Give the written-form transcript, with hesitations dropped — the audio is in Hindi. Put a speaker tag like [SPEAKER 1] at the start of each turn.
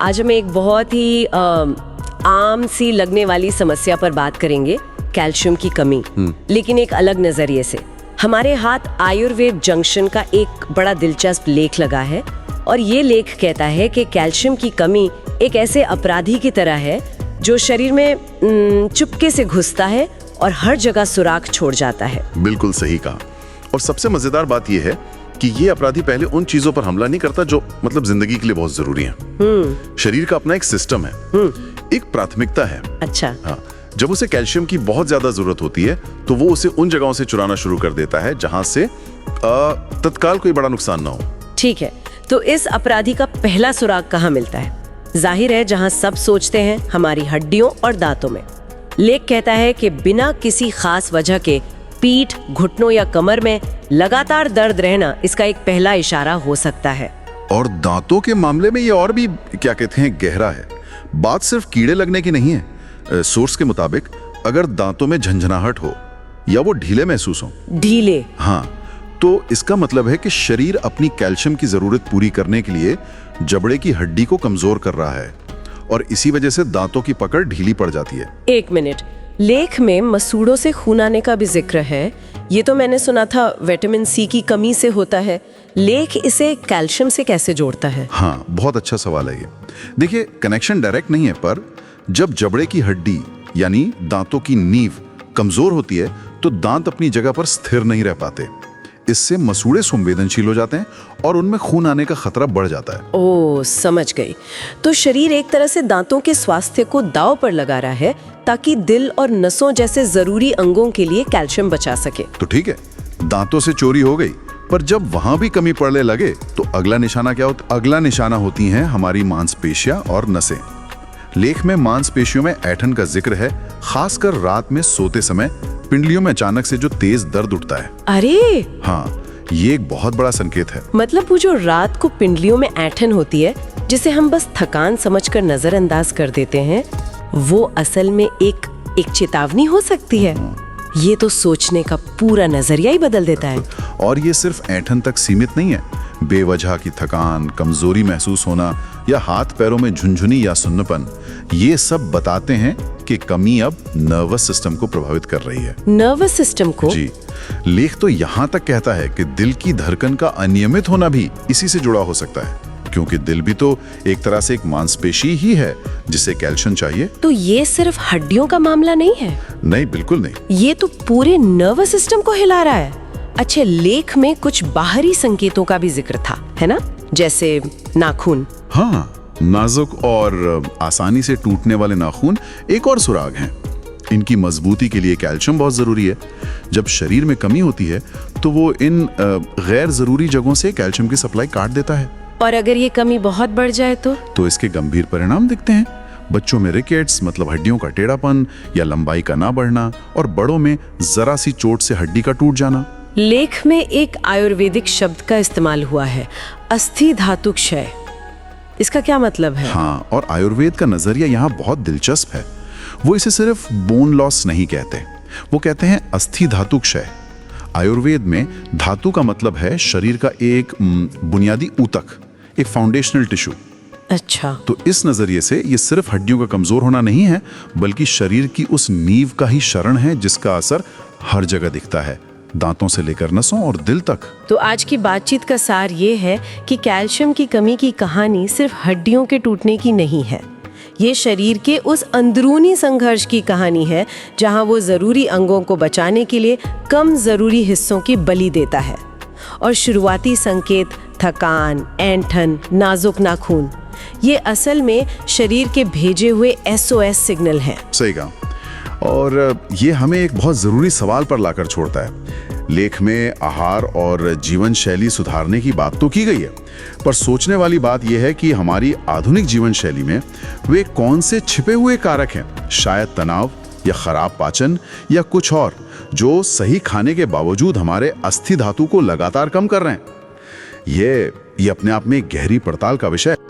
[SPEAKER 1] आज हम एक बहुत ही आम सी लगने वाली समस्या पर बात करेंगे, कैल्शियम की कमी, लेकिन एक अलग नजरिए से। हमारे हाथ आयुर्वेद जंक्शन का एक बड़ा दिलचस्प लेख लगा है और ये लेख कहता है कि कैल्शियम की कमी एक ऐसे अपराधी की तरह है जो शरीर में चुपके से घुसता है और हर जगह सुराख छोड़ जाता है।
[SPEAKER 2] बिल्कुल सही कहा। और सबसे मजेदार बात यह है कि ये अपराधी पहले उन चीजों पर हमला नहीं करता जो मतलब जिंदगी के लिए बहुत जरूरी हैं। शरीर का अपना एक सिस्टम है, एक प्राथमिकता है।
[SPEAKER 1] अच्छा।
[SPEAKER 2] हाँ, जब उसे कैल्शियम की बहुत ज्यादा जरूरत होती है तो वो उसे उन जगहों से चुराना शुरू कर देता है जहां से तत्काल कोई बड़ा नुकसान ना हो।
[SPEAKER 1] ठीक है, तो इस अपराधी का पहला सुराग कहाँ मिलता है? जाहिर है जहां सब सोचते हैं, हमारी हड्डियों और दांतों में। लेख कहता है कि बिना किसी खास वजह के पीठ, घुटनों या कमर में लगातार दर्द रहना इसका एक पहला इशारा हो सकता है।
[SPEAKER 2] और दांतों के मामले में ये और भी क्या कहते हैं गहरा है। बात सिर्फ कीड़े लगने की नहीं है। सोर्स के मुताबिक अगर दांतों में झंझनाहट हो या वो ढीले महसूस हो,
[SPEAKER 1] ढीले,
[SPEAKER 2] हाँ, तो इसका मतलब है कि शरीर अपनी कैल्शियम की जरूरत पूरी करने के लिए जबड़े की हड्डी को कमजोर कर रहा है और इसी वजह से दांतों की पकड़ ढीली पड़ जाती है।
[SPEAKER 1] एक मिनट, लेख में मसूड़ों से खून आने का भी जिक्र है। ये तो मैंने सुना था विटामिन सी की कमी से होता है। लेख इसे कैल्शियम से कैसे जोड़ता है?
[SPEAKER 2] हाँ, बहुत अच्छा सवाल है ये। देखिए, कनेक्शन डायरेक्ट नहीं है, पर जब जबड़े की हड्डी यानी दांतों की नींव कमजोर होती है तो दांत अपनी जगह पर स्थिर नहीं रह पाते। इससे मसूड़े संवेदनशील हो जाते हैं और उनमें खून आने का खतरा बढ़ जाता है।
[SPEAKER 1] ओह, समझ गई। तो शरीर एक तरह से दांतों के स्वास्थ्य को दांव पर लगा रहा है ताकि दिल और नसों जैसे जरूरी अंगों के लिए कैल्शियम बचा सके।
[SPEAKER 2] तो ठीक है, दांतों से चोरी हो गई, पर जब वहां भी कमी पड़ने लगे तो अगला निशाना क्या होता? अगला निशाना होती हैं हमारी मांसपेशियां और नसें। लेख में मांसपेशियों में ऐंठन का जिक्र है, खासकर रात में सोते समय पिंडलियों में अचानक से जो तेज दर्द उठता है।
[SPEAKER 1] अरे
[SPEAKER 2] हाँ, ये एक बहुत बड़ा संकेत है।
[SPEAKER 1] मतलब वो जो रात को पिंडलियों में ऐंठन होती है जिसे हम बस थकान समझकर नजरअंदाज कर देते हैं, वो असल में एक चेतावनी हो सकती है। ये तो सोचने का पूरा नजरिया ही बदल देता है।
[SPEAKER 2] और ये सिर्फ ऐंठन तक सीमित नहीं है। बेवजह की थकान, कमजोरी महसूस होना या हाथ पैरों में झुनझुनी या सुन्नपन, ये सब बताते हैं कि कमी अब नर्वस सिस्टम को प्रभावित कर रही है।
[SPEAKER 1] नर्वस सिस्टम को?
[SPEAKER 2] जी। लेख तो यहाँ तक कहता है कि दिल की धड़कन का अनियमित होना भी इसी से जुड़ा हो सकता है, क्योंकि दिल भी तो एक तरह से एक मांसपेशी ही है जिसे कैल्शियम चाहिए।
[SPEAKER 1] तो ये सिर्फ हड्डियों का मामला नहीं है?
[SPEAKER 2] नहीं, बिल्कुल नहीं।
[SPEAKER 1] ये तो पूरे नर्वस सिस्टम को हिला रहा है। अच्छे, लेख में कुछ बाहरी संकेतों का भी जिक्र था, है ना? जैसे नाखून।
[SPEAKER 2] हाँ, नाजुक और आसानी से टूटने वाले नाखून एक और सुराग हैं। इनकी मजबूती के लिए कैल्शियम बहुत जरूरी है। जब शरीर में कमी होती है तो वो इन गैर जरूरी जगहों से कैल्शियम की सप्लाई काट देता है।
[SPEAKER 1] और अगर ये कमी बहुत बढ़ जाए तो
[SPEAKER 2] इसके गंभीर परिणाम दिखते हैं। बच्चों में रिकेट्स मतलब हड्डियों का टेढ़ापन या लंबाई का ना बढ़ना, और बड़ों में जरा सी चोट से हड्डी का टूट जाना।
[SPEAKER 1] लेख में एक आयुर्वेदिक शब्द का इस्तेमाल हुआ है, अस्थि धातु क्षय। इसका क्या मतलब है?
[SPEAKER 2] हाँ, और आयुर्वेद का नजरिया यहाँ बहुत दिलचस्प है। वो इसे सिर्फ बोन लॉस नहीं कहते, वो कहते हैं अस्थि धातु क्षय। आयुर्वेद में धातु का मतलब है शरीर का एक बुनियादी ऊतक, एक फाउंडेशनल टिश्यू।
[SPEAKER 1] अच्छा।
[SPEAKER 2] तो इस नजरिए से ये सिर्फ हड्डियों का कमजोर होना नहीं है, बल्कि शरीर की उस नींव का ही क्षरण है जिसका असर हर जगह दिखता है, दांतों से लेकर नसों और दिल तक।
[SPEAKER 1] तो आज की बातचीत का सार ये है कि कैल्शियम की कमी की कहानी सिर्फ हड्डियों के टूटने की नहीं है। ये शरीर के उस अंदरूनी संघर्ष की कहानी है जहां वो जरूरी अंगों को बचाने के लिए कम जरूरी हिस्सों की बलि देता है। और शुरुआती संकेत, थकान, ऐंठन, नाजुक नाखून, ये असल में शरीर के भेजे हुए SOS सिग्नल हैं।
[SPEAKER 2] सही कहा। और ये हमें एक बहुत जरूरी सवाल पर लाकर छोड़ता है। लेख में आहार और जीवन शैली सुधारने की बात तो की गई है, पर सोचने वाली बात यह है कि हमारी आधुनिक जीवन शैली में वे कौन से छिपे हुए कारक हैं, शायद तनाव या खराब पाचन या कुछ और, जो सही खाने के बावजूद हमारे अस्थि धातु को लगातार कम कर रहे हैं। ये अपने आप में एक गहरी पड़ताल का विषय है।